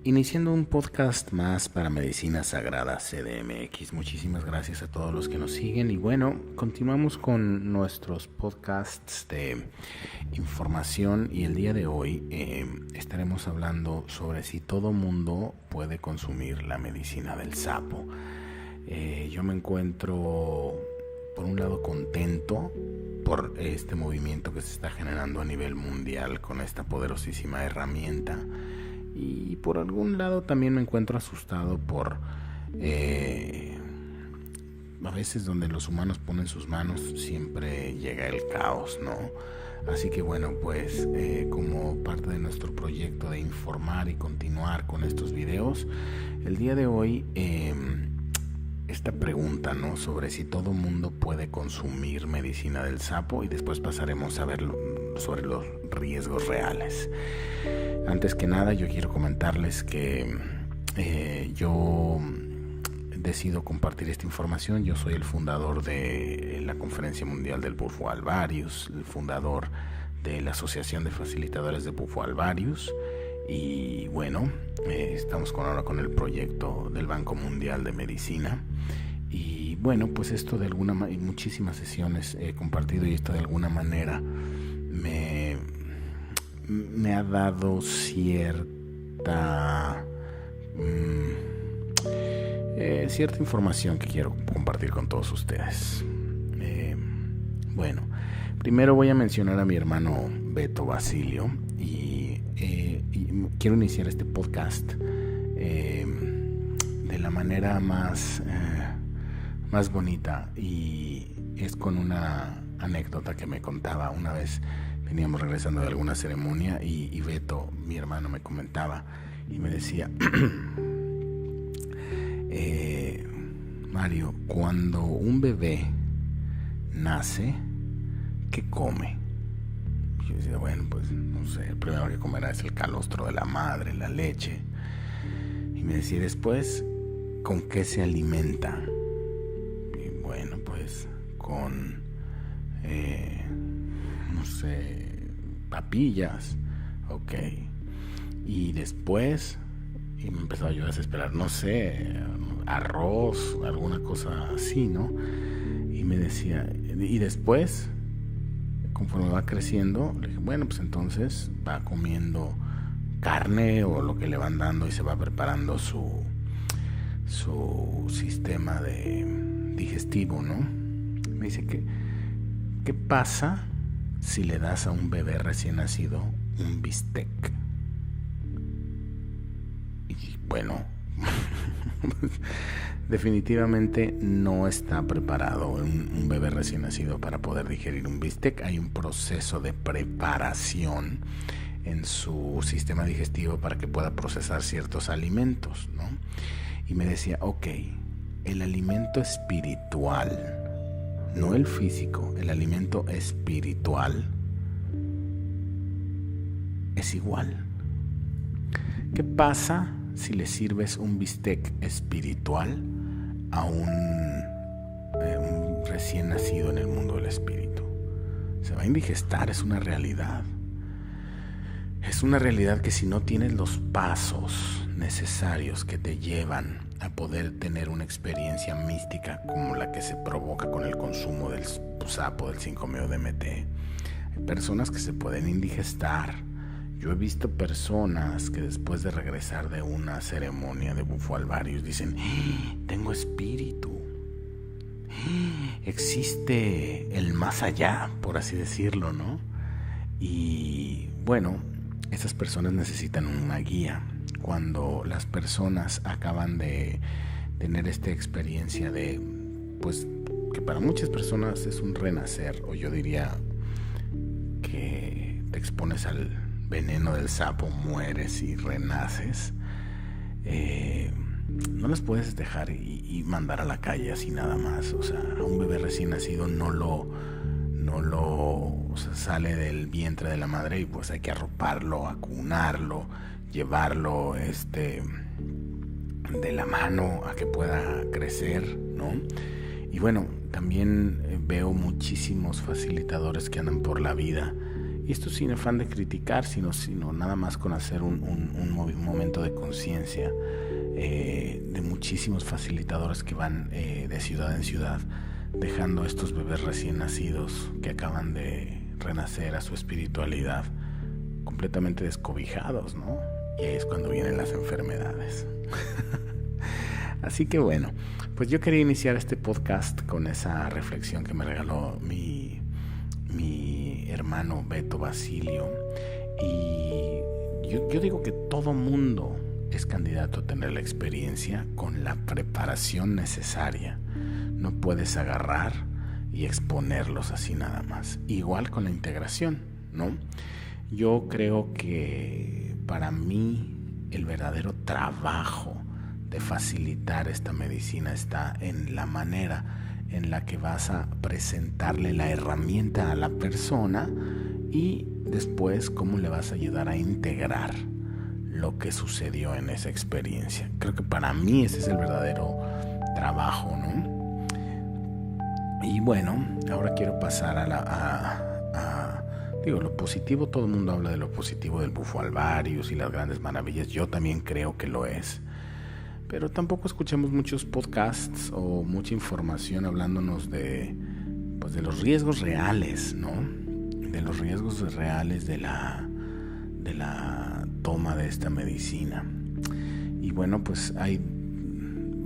Iniciando un podcast más para Medicina Sagrada CDMX. Muchísimas gracias a todos los que nos siguen. Y bueno, continuamos con nuestros podcasts de información. Y el día de hoy estaremos hablando sobre si todo mundo puede consumir la medicina del sapo. Yo me encuentro, por un lado, contento por este movimiento que se está generando a nivel mundial con esta poderosísima herramienta. Y por algún lado también me encuentro asustado por a veces donde los humanos ponen sus manos siempre llega el caos, ¿no? Así que bueno, pues como parte de nuestro proyecto de informar y continuar con estos videos, el día de hoy esta pregunta, ¿no? Sobre si todo mundo puede consumir medicina del sapo, y después pasaremos a ver sobre los riesgos reales. Antes que nada, yo quiero comentarles que yo decido compartir esta información. Yo soy el fundador de la Conferencia Mundial del Bufo alvarius, el fundador de la Asociación de Facilitadores de Bufo alvarius, y bueno, estamos ahora con el proyecto del Banco Mundial de Medicina. Y bueno, pues esto de alguna manera, muchísimas sesiones he compartido, y esto de alguna manera me ha dado cierta información que quiero compartir con todos ustedes. Bueno, primero voy a mencionar a mi hermano Beto Basilio, y quiero iniciar este podcast de la manera más bonita, y es con una anécdota que me contaba. Una vez veníamos regresando de alguna ceremonia y Beto, mi hermano, me comentaba y me decía: Mario, cuando un bebé nace, ¿qué come? Y yo decía, bueno, pues no sé, el primero que comerá es el calostro de la madre, la leche. Y me decía, después, ¿con qué se alimenta? Y bueno, pues con no sé, papillas. Ok. Y después, y me empezaba yo a desesperar, no sé, arroz, alguna cosa así, ¿no? Y me decía, y después, conforme va creciendo, le dije, bueno, pues entonces va comiendo carne o lo que le van dando, y se va preparando su sistema digestivo, ¿no? Me dice que ¿qué pasa si le das a un bebé recién nacido un bistec? Y bueno, definitivamente no está preparado un bebé recién nacido para poder digerir un bistec. Hay un proceso de preparación en su sistema digestivo para que pueda procesar ciertos alimentos, ¿no? Y me decía, ok, el alimento espiritual, no el físico, el alimento espiritual es igual. ¿Qué pasa si le sirves un bistec espiritual a un recién nacido en el mundo del espíritu? Se va a indigestar, es una realidad. Es una realidad que si no tienes los pasos necesarios que te llevan a poder tener una experiencia mística como la que se provoca con el consumo del sapo, del 5-MeO-DMT, hay personas que se pueden indigestar. Yo he visto personas que después de regresar de una ceremonia de Bufo alvarius dicen, tengo espíritu, existe el más allá, por así decirlo, ¿no? Y bueno, esas personas necesitan una guía. Cuando las personas acaban de tener esta experiencia de, pues, que para muchas personas es un renacer, o yo diría que te expones al veneno del sapo, mueres y renaces, no las puedes dejar y mandar a la calle así nada más. O sea, a un bebé recién nacido no lo o sea, sale del vientre de la madre y pues hay que arroparlo, acunarlo, llevarlo de la mano a que pueda crecer, ¿no? Y bueno, también veo muchísimos facilitadores que andan por la vida Y esto sin afán de criticar, sino nada más con hacer un momento de conciencia de muchísimos facilitadores que van de ciudad en ciudad, dejando a estos bebés recién nacidos que acaban de renacer a su espiritualidad completamente descobijados, ¿no? Y ahí es cuando vienen las enfermedades. Así que bueno, pues yo quería iniciar este podcast con esa reflexión que me regaló mi hermano Beto Basilio. Y yo digo que todo mundo es candidato a tener la experiencia con la preparación necesaria. No puedes agarrar y exponerlos así nada más. Igual con la integración, ¿no? Yo creo que para mí el verdadero trabajo de facilitar esta medicina está en la manera en la que vas a presentarle la herramienta a la persona y después cómo le vas a ayudar a integrar lo que sucedió en esa experiencia. Creo que para mí ese es el verdadero trabajo, ¿no? Y bueno, ahora quiero pasar digo, lo positivo. Todo el mundo habla de lo positivo del bufo alvarius y las grandes maravillas. Yo también creo que lo es. Pero tampoco escuchamos muchos podcasts o mucha información hablándonos de los riesgos reales, ¿no? De los riesgos reales de la toma de esta medicina. Y bueno, pues ahí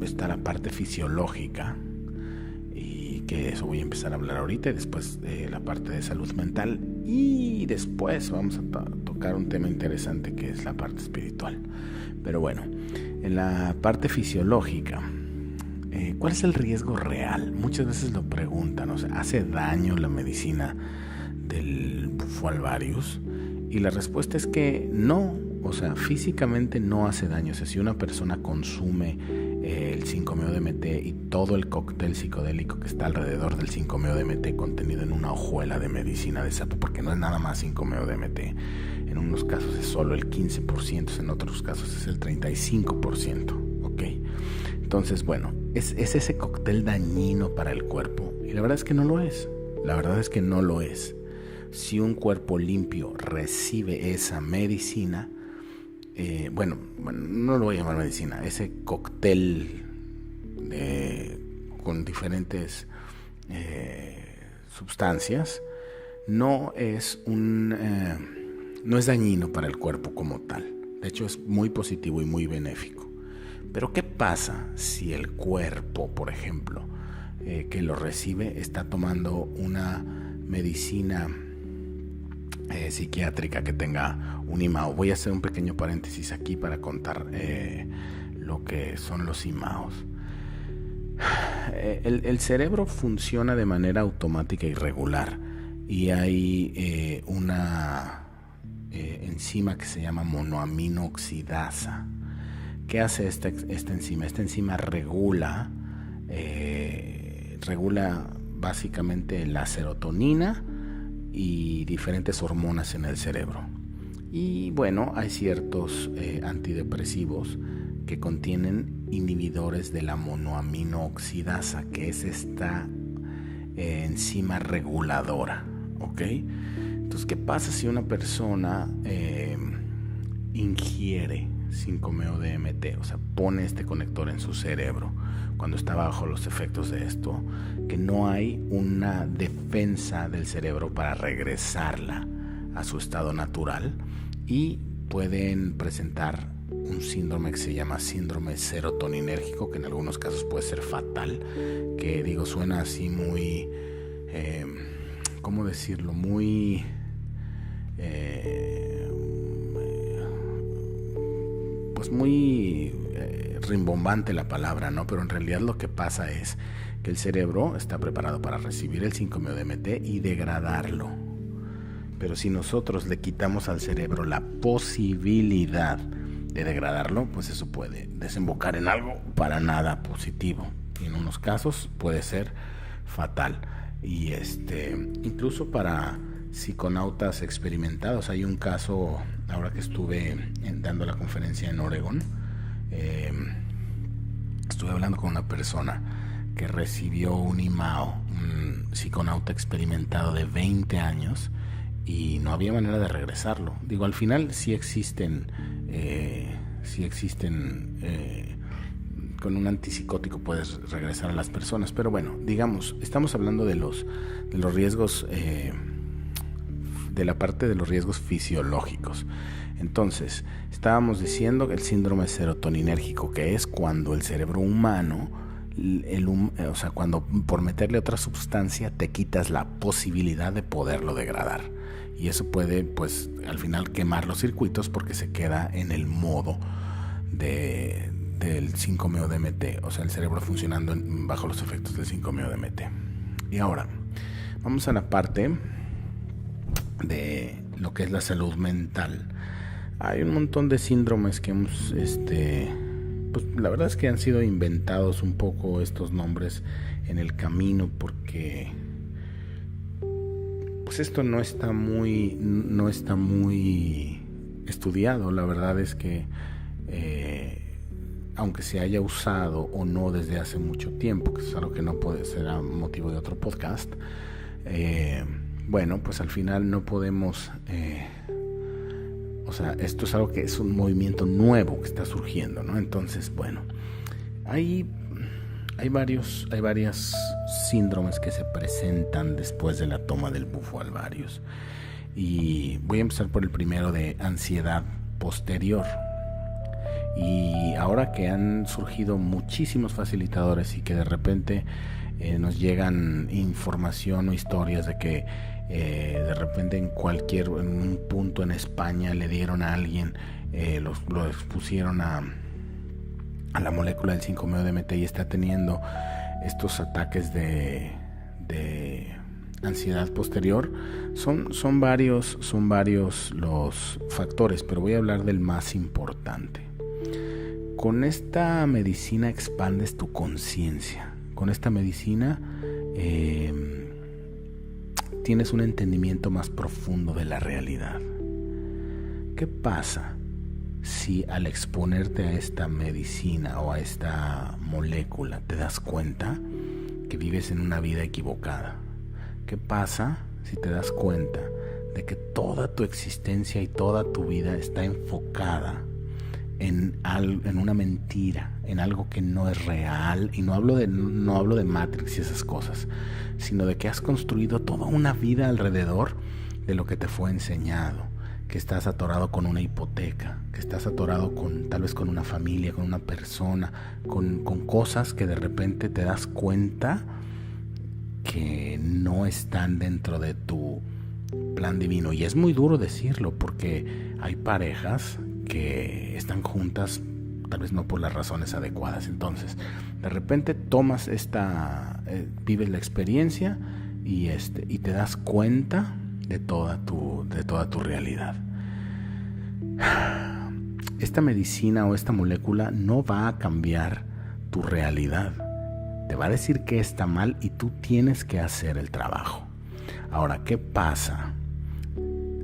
está la parte fisiológica, y que eso voy a empezar a hablar ahorita, y después la parte de salud mental, y después vamos a tocar un tema interesante que es la parte espiritual. Pero bueno, en la parte fisiológica, ¿cuál es el riesgo real? Muchas veces lo preguntan, o sea, ¿hace daño la medicina del bufo alvarius? Y la respuesta es que no, o sea, físicamente no hace daño. O sea, si una persona consume el 5-MeO-DMT y todo el cóctel psicodélico que está alrededor del 5-MeO-DMT contenido en una hojuela de medicina de sapo, porque no es nada más 5-MeO-DMT, en unos casos es solo el 15%, en otros casos es el 35%, ¿ok? Entonces, bueno, ¿es ese cóctel dañino para el cuerpo? Y la verdad es que no lo es. La verdad es que no lo es. Si un cuerpo limpio recibe esa medicina, bueno, no lo voy a llamar medicina, ese cóctel con diferentes sustancias, no es dañino para el cuerpo como tal. De hecho, es muy positivo y muy benéfico. Pero ¿qué pasa si el cuerpo, por ejemplo, que lo recibe, está tomando una medicina psiquiátrica que tenga un IMAO? Voy a hacer un pequeño paréntesis aquí para contar lo que son los IMAOs. El cerebro funciona de manera automática y regular, y hay una enzima que se llama monoamino oxidasa. ¿Qué hace esta enzima? Esta enzima regula básicamente la serotonina y diferentes hormonas en el cerebro. Y bueno, hay ciertos antidepresivos que contienen inhibidores de la monoamino oxidasa, que es esta enzima reguladora, ¿ok? Entonces, ¿qué pasa si una persona ingiere 5-MeO-DMT? O sea, pone este conector en su cerebro cuando está bajo los efectos de esto, que no hay una defensa del cerebro para regresarla a su estado natural, y pueden presentar un síndrome que se llama síndrome serotoninérgico, que en algunos casos puede ser fatal, que digo, suena así muy, ¿cómo decirlo? Muy pues muy rimbombante la palabra, ¿no? Pero en realidad lo que pasa es que el cerebro está preparado para recibir el 5-MeO-DMT y degradarlo. Pero si nosotros le quitamos al cerebro la posibilidad de degradarlo, pues eso puede desembocar en algo para nada positivo. Y en unos casos puede ser fatal. Y incluso para psiconautas experimentados. Hay un caso, ahora que estuve dando la conferencia en Oregón, estuve hablando con una persona que recibió un IMAO, un psiconauta experimentado de 20 años, y no había manera de regresarlo. Digo, al final sí existen con un antipsicótico puedes regresar a las personas, pero bueno, digamos, estamos hablando de los riesgos, de la parte de los riesgos fisiológicos. Entonces, estábamos diciendo que el síndrome serotoninérgico, que es cuando el cerebro humano, o sea, cuando por meterle otra sustancia te quitas la posibilidad de poderlo degradar. Y eso puede, pues, al final quemar los circuitos porque se queda en el modo del 5-MeO-DMT, o sea, el cerebro funcionando bajo los efectos del 5-MeO-DMT. Y ahora, vamos a la parte de lo que es la salud mental. Hay un montón de síndromes que hemos, pues la verdad es que han sido inventados un poco estos nombres en el camino, porque pues esto no está muy estudiado. La verdad es que aunque se haya usado o no desde hace mucho tiempo, que es algo que no puede ser a motivo de otro podcast, bueno, pues al final no podemos, o sea, esto es algo que es un movimiento nuevo que está surgiendo, ¿no? Entonces, bueno, hay varias síndromes que se presentan después de la toma del bufo alvarius. Y voy a empezar por el primero, de ansiedad posterior. Y ahora que han surgido muchísimos facilitadores y que de repente nos llegan información o historias de que de repente en un punto en España le dieron a alguien, lo expusieron a la molécula del 5-MeO-DMT y está teniendo estos ataques de ansiedad posterior. Son varios los factores, pero voy a hablar del más importante. Con esta medicina expandes tu conciencia. Con esta medicina tienes un entendimiento más profundo de la realidad. ¿Qué pasa si al exponerte a esta medicina o a esta molécula te das cuenta que vives en una vida equivocada? ¿Qué pasa si te das cuenta de que toda tu existencia y toda tu vida está enfocada en una mentira, en algo que no es real? Y no hablo de Matrix y esas cosas, sino de que has construido toda una vida alrededor de lo que te fue enseñado, que estás atorado con una hipoteca, que estás atorado tal vez con una familia, con una persona, con cosas que de repente te das cuenta que no están dentro de tu plan divino. Y es muy duro decirlo, porque hay parejas que están juntas tal vez no por las razones adecuadas. Entonces, de repente tomas vives la experiencia y te das cuenta de toda tu realidad. Esta medicina o esta molécula no va a cambiar tu realidad. Te va a decir que está mal y tú tienes que hacer el trabajo. Ahora, ¿qué pasa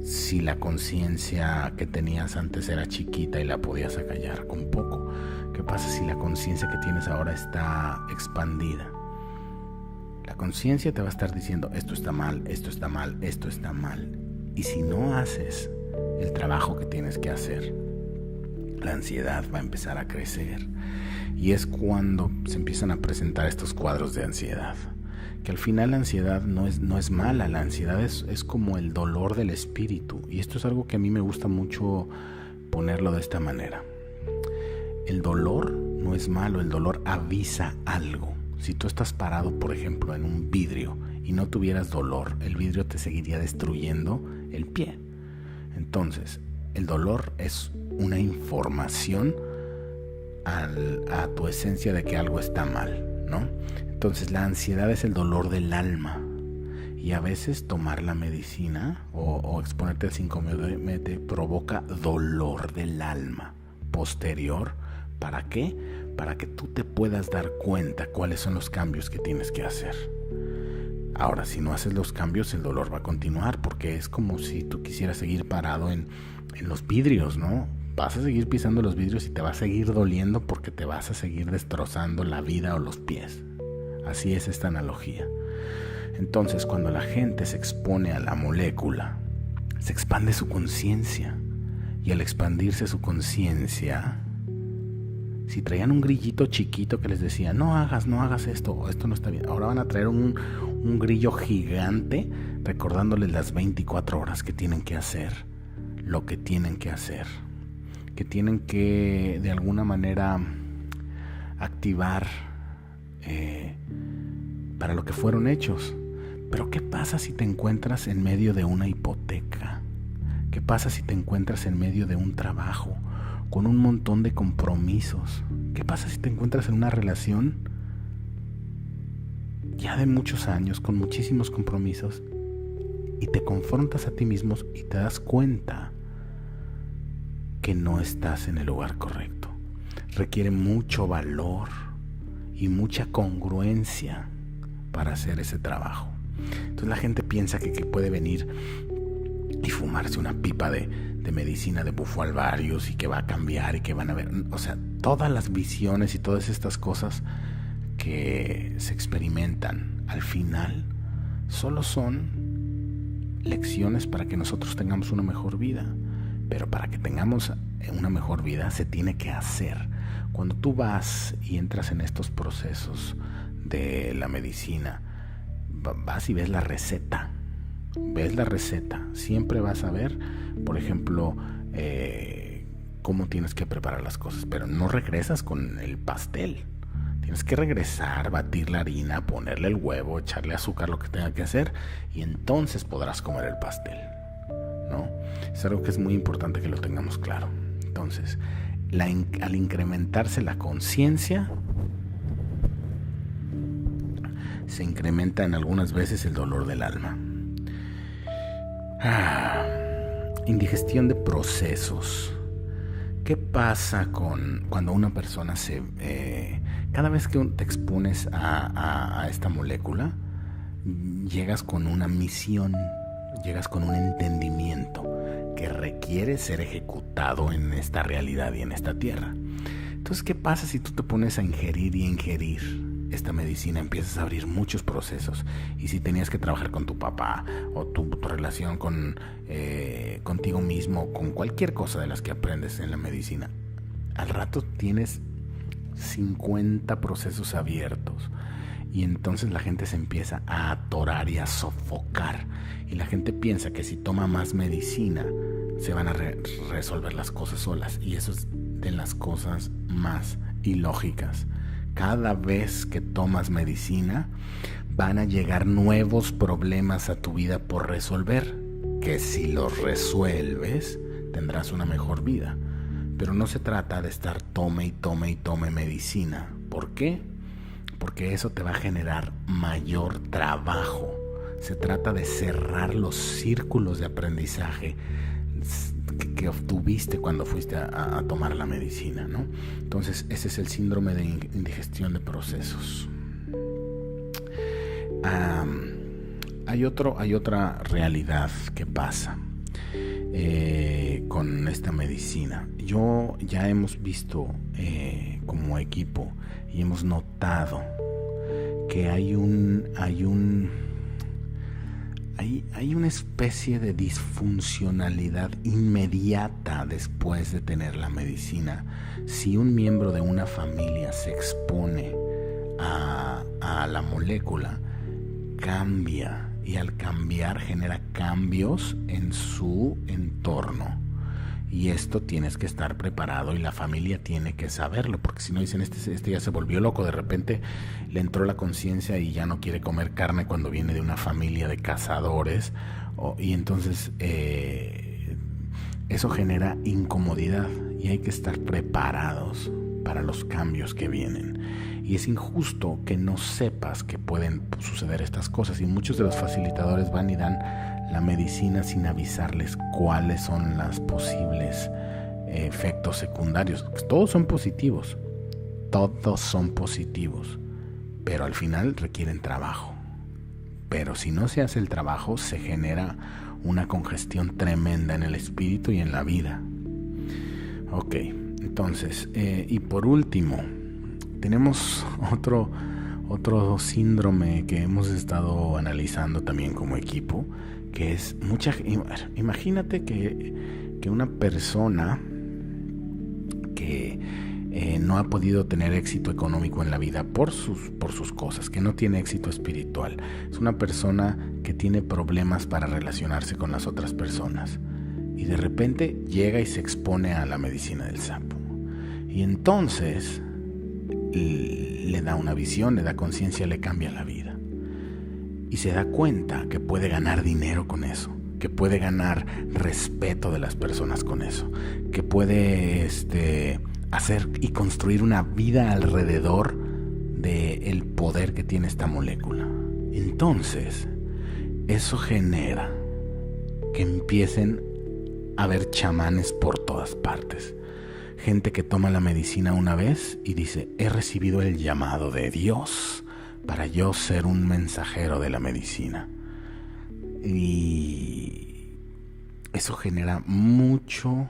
si la conciencia que tenías antes era chiquita y la podías acallar con poco? ¿Qué pasa si la conciencia que tienes ahora está expandida? La conciencia te va a estar diciendo: esto está mal, esto está mal, esto está mal. Y si no haces el trabajo que tienes que hacer, la ansiedad va a empezar a crecer. Y es cuando se empiezan a presentar estos cuadros de ansiedad. Que al final la ansiedad no es mala. La ansiedad es como el dolor del espíritu. Y esto es algo que a mí me gusta mucho ponerlo de esta manera. El dolor no es malo, el dolor avisa algo. Si tú estás parado, por ejemplo, en un vidrio y no tuvieras dolor, el vidrio te seguiría destruyendo el pie. Entonces, el dolor es una información a tu esencia de que algo está mal, ¿no? Entonces, la ansiedad es el dolor del alma. Y a veces tomar la medicina o exponerte al 5-MeO-DMT provoca dolor del alma posterior. ¿Para qué? Para que tú te puedas dar cuenta cuáles son los cambios que tienes que hacer. Ahora, si no haces los cambios, el dolor va a continuar, porque es como si tú quisieras seguir parado en los vidrios, ¿no? Vas a seguir pisando los vidrios y te va a seguir doliendo porque te vas a seguir destrozando la vida o los pies. Así es esta analogía. Entonces, cuando la gente se expone a la molécula se expande su conciencia. Y al expandirse su conciencia, si traían un grillito chiquito que les decía, no hagas esto no está bien, ahora van a traer un grillo gigante recordándoles las 24 horas que tienen que hacer, lo que tienen que hacer, que tienen que de alguna manera activar para lo que fueron hechos. Pero ¿qué pasa si te encuentras en medio de una hipoteca? ¿Qué pasa si te encuentras en medio de un trabajo con un montón de compromisos? ¿Qué pasa si te encuentras en una relación ya de muchos años con muchísimos compromisos y te confrontas a ti mismo y te das cuenta que no estás en el lugar correcto? Requiere mucho valor y mucha congruencia para hacer ese trabajo. Entonces la gente piensa que puede venir y fumarse una pipa de medicina de bufo alvarius y que va a cambiar y que van a ver, o sea, todas las visiones y todas estas cosas que se experimentan al final solo son lecciones para que nosotros tengamos una mejor vida. Pero para que tengamos una mejor vida se tiene que hacer. Cuando tú vas y entras en estos procesos de la medicina, vas y ves la receta. Siempre vas a ver, por ejemplo, cómo tienes que preparar las cosas, pero no regresas con el pastel. Tienes que regresar, batir la harina, ponerle el huevo, echarle azúcar, lo que tenga que hacer, y entonces podrás comer el pastel, ¿no? Es algo que es muy importante que lo tengamos claro. Entonces, al incrementarse la conciencia, se incrementa en algunas veces el dolor del alma. Indigestión de procesos. ¿Qué pasa cuando una persona cada vez que te expones a esta molécula, llegas con una misión, llegas con un entendimiento que requiere ser ejecutado en esta realidad y en esta tierra? Entonces, ¿qué pasa si tú te pones a ingerir y a ingerir esta medicina? Empiezas a abrir muchos procesos. Y si tenías que trabajar con tu papá o tu relación contigo mismo, con cualquier cosa de las que aprendes en la medicina, al rato tienes 50 procesos abiertos. Y entonces la gente se empieza a atorar y a sofocar. Y la gente piensa que si toma más medicina se van a resolver las cosas solas. Y eso es de las cosas más ilógicas. Cada vez que tomas medicina van a llegar nuevos problemas a tu vida por resolver, que si los resuelves tendrás una mejor vida. Pero no se trata de estar tome medicina. ¿Por qué? Porque eso te va a generar mayor trabajo. Se trata de cerrar los círculos de aprendizaje que obtuviste cuando fuiste a tomar la medicina, ¿no? Entonces ese es el síndrome de indigestión de procesos. Hay otra realidad que pasa con esta medicina. Ya hemos visto como equipo y hemos notado que hay una especie de disfuncionalidad inmediata después de tener la medicina. Si un miembro de una familia se expone a la molécula, cambia, y al cambiar genera cambios en su entorno. Y esto tienes que estar preparado y la familia tiene que saberlo, porque si no dicen, este ya se volvió loco, de repente le entró la conciencia y ya no quiere comer carne cuando viene de una familia de cazadores, y entonces eso genera incomodidad y hay que estar preparados para los cambios que vienen. Y es injusto que no sepas que pueden suceder estas cosas, y muchos de los facilitadores van y dan la medicina sin avisarles cuáles son los posibles efectos secundarios. Todos son positivos, pero al final requieren trabajo. Pero si no se hace el trabajo, se genera una congestión tremenda en el espíritu y en la vida. Ok, entonces, y por último, tenemos otro síndrome que hemos estado analizando también como equipo, que es imagínate que una persona que no ha podido tener éxito económico en la vida por sus cosas, que no tiene éxito espiritual, es una persona que tiene problemas para relacionarse con las otras personas, y de repente llega y se expone a la medicina del sapo, y entonces le da una visión, le da conciencia, le cambia la vida, y se da cuenta que puede ganar dinero con eso, que puede ganar respeto de las personas con eso, que puede hacer y construir una vida alrededor del poder que tiene esta molécula. Entonces, eso genera que empiecen a haber chamanes por todas partes. Gente que toma la medicina una vez y dice: he recibido el llamado de Dios para yo ser un mensajero de la medicina. Y eso genera mucho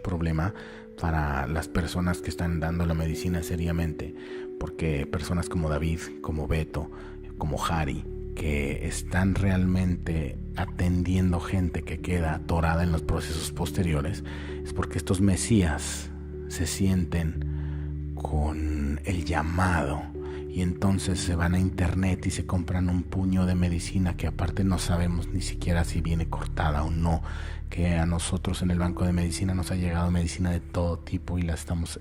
problema para las personas que están dando la medicina seriamente, porque personas como David, como Beto, como Harry, que están realmente atendiendo gente que queda atorada en los procesos posteriores, es porque estos mesías se sienten con el llamado, y entonces se van a internet y se compran un puño de medicina que aparte no sabemos ni siquiera si viene cortada o no, que a nosotros en el banco de medicina nos ha llegado medicina de todo tipo y la estamos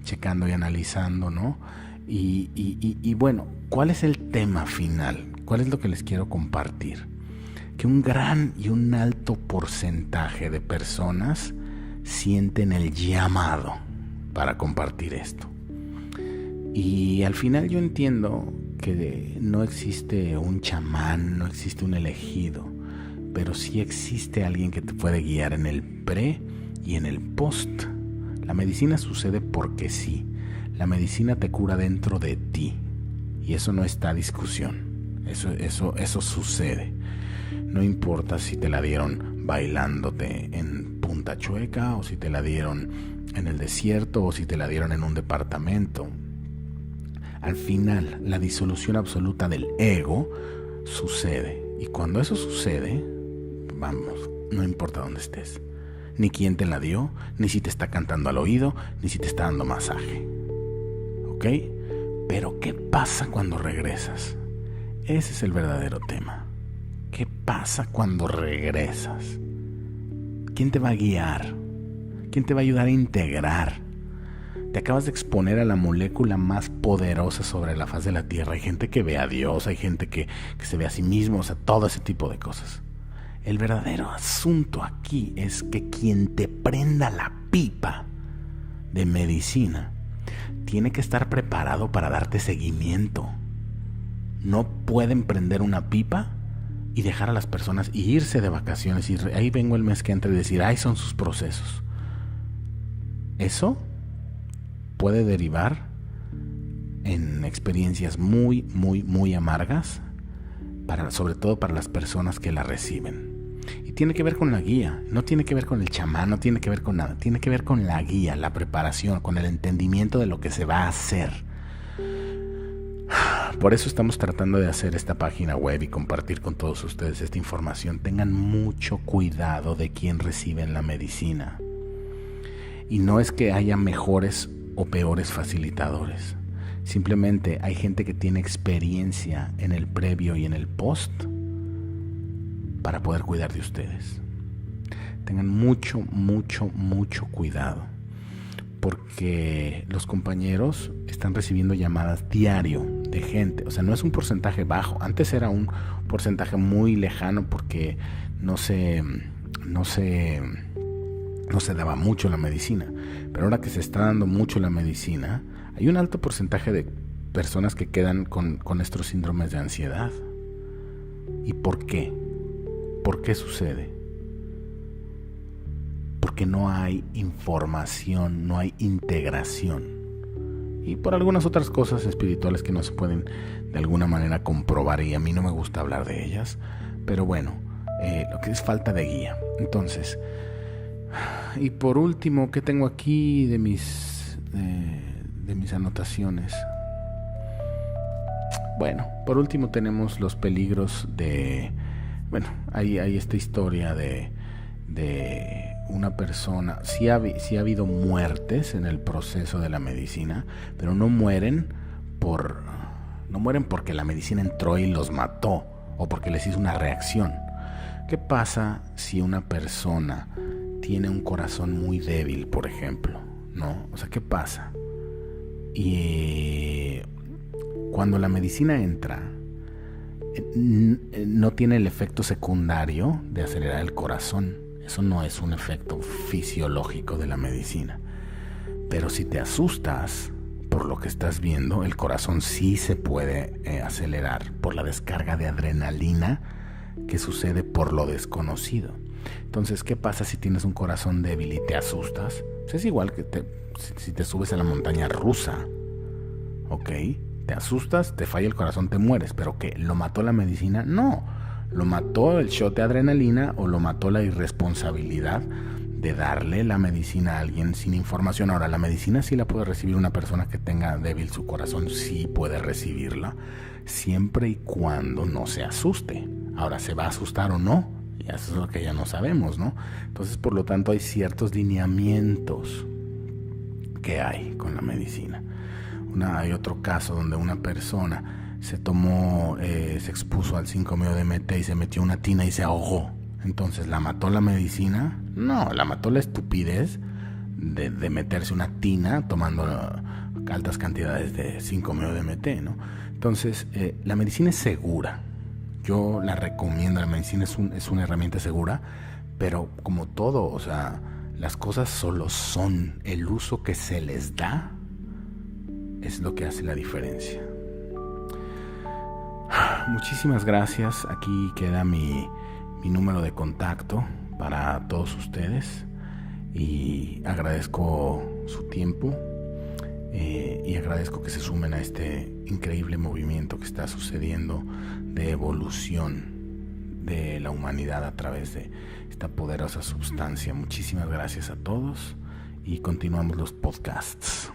checando y analizando, ¿no? Y bueno, ¿cuál es el tema final? ¿Cuál es lo que les quiero compartir? Que un gran y un alto porcentaje de personas sienten el llamado para compartir esto. Y al final yo entiendo que no existe un chamán, no existe un elegido, pero sí existe alguien que te puede guiar en el pre y en el post. La medicina sucede porque sí. La medicina te cura dentro de ti, y eso no está a discusión. Eso sucede. No importa si te la dieron bailándote en Punta Chueca, o si te la dieron en el desierto, o si te la dieron en un departamento. Al final, la disolución absoluta del ego sucede. Y cuando eso sucede, vamos, no importa dónde estés, ni quién te la dio, ni si te está cantando al oído, ni si te está dando masaje. ¿Ok? Pero ¿qué pasa cuando regresas? Ese es el verdadero tema. ¿Qué pasa cuando regresas? ¿Quién te va a guiar? ¿Quién te va a ayudar a integrar? Te acabas de exponer a la molécula más poderosa sobre la faz de la Tierra. Hay gente que ve a Dios, hay gente que se ve a sí mismo, o sea, todo ese tipo de cosas. El verdadero asunto aquí es que quien te prenda la pipa de medicina tiene que estar preparado para darte seguimiento. No pueden prender una pipa y dejar a las personas y irse de vacaciones y ahí vengo el mes que entra y decir: ahí son sus procesos. Eso puede derivar en experiencias muy amargas, sobre todo para las personas que la reciben. Y tiene que ver con la guía, no tiene que ver con el chamán, no tiene que ver con nada, tiene que ver con la guía, la preparación, con el entendimiento de lo que se va a hacer. Por eso estamos tratando de hacer esta página web y compartir con todos ustedes esta información. Tengan mucho cuidado de quién reciben la medicina. Y no es que haya mejores o peores facilitadores. Simplemente hay gente que tiene experiencia en el previo y en el post para poder cuidar de ustedes. Tengan mucho cuidado, porque los compañeros están recibiendo llamadas diario de gente. O sea, no es un porcentaje bajo. Antes era un porcentaje muy lejano porque no se daba mucho la medicina. Pero ahora que se está dando mucho la medicina, hay un alto porcentaje de personas que quedan con estos síndromes de ansiedad. ¿Y por qué? ¿Por qué sucede? Porque no hay información, no hay integración. Y por algunas otras cosas espirituales que no se pueden de alguna manera comprobar, y a mí no me gusta hablar de ellas. Pero bueno, lo que es falta de guía. Entonces, y por último, ¿qué tengo aquí de mis anotaciones? Bueno, por último tenemos los peligros de bueno, hay esta historia de una persona. Sí ha habido muertes en el proceso de la medicina, pero no mueren porque la medicina entró y los mató o porque les hizo una reacción. ¿Qué pasa si una persona tiene un corazón muy débil, por ejemplo? ¿No? O sea, ¿qué pasa? Y cuando la medicina entra, no tiene el efecto secundario de acelerar el corazón. Eso no es un efecto fisiológico de la medicina. Pero si te asustas por lo que estás viendo, el corazón sí se puede acelerar por la descarga de adrenalina que sucede por lo desconocido. Entonces, ¿qué pasa si tienes un corazón débil y te asustas? Pues es igual que si te subes a la montaña rusa, ¿ok? Te asustas, te falla el corazón, te mueres. ¿Pero qué? ¿Lo mató la medicina? No. Lo mató el shot de adrenalina o lo mató la irresponsabilidad de darle la medicina a alguien sin información. Ahora, la medicina sí la puede recibir una persona que tenga débil su corazón, sí puede recibirla, siempre y cuando no se asuste. Ahora, ¿se va a asustar o no? Y eso es lo que ya no sabemos, ¿no? Entonces, por lo tanto, hay ciertos lineamientos que hay con la medicina. Hay otro caso donde una persona se expuso al 5-MeO-DMT y se metió una tina y se ahogó. Entonces, ¿la mató la medicina? No, la mató la estupidez de meterse una tina tomando altas cantidades de 5-MeO-DMT, ¿no? Entonces, la medicina es segura. Yo la recomiendo, la medicina es una herramienta segura, pero como todo, o sea, las cosas solo son. El uso que se les da es lo que hace la diferencia. Muchísimas gracias. Aquí queda mi número de contacto para todos ustedes y agradezco su tiempo y agradezco que se sumen a este increíble movimiento que está sucediendo de evolución de la humanidad a través de esta poderosa sustancia. Muchísimas gracias a todos y continuamos los podcasts.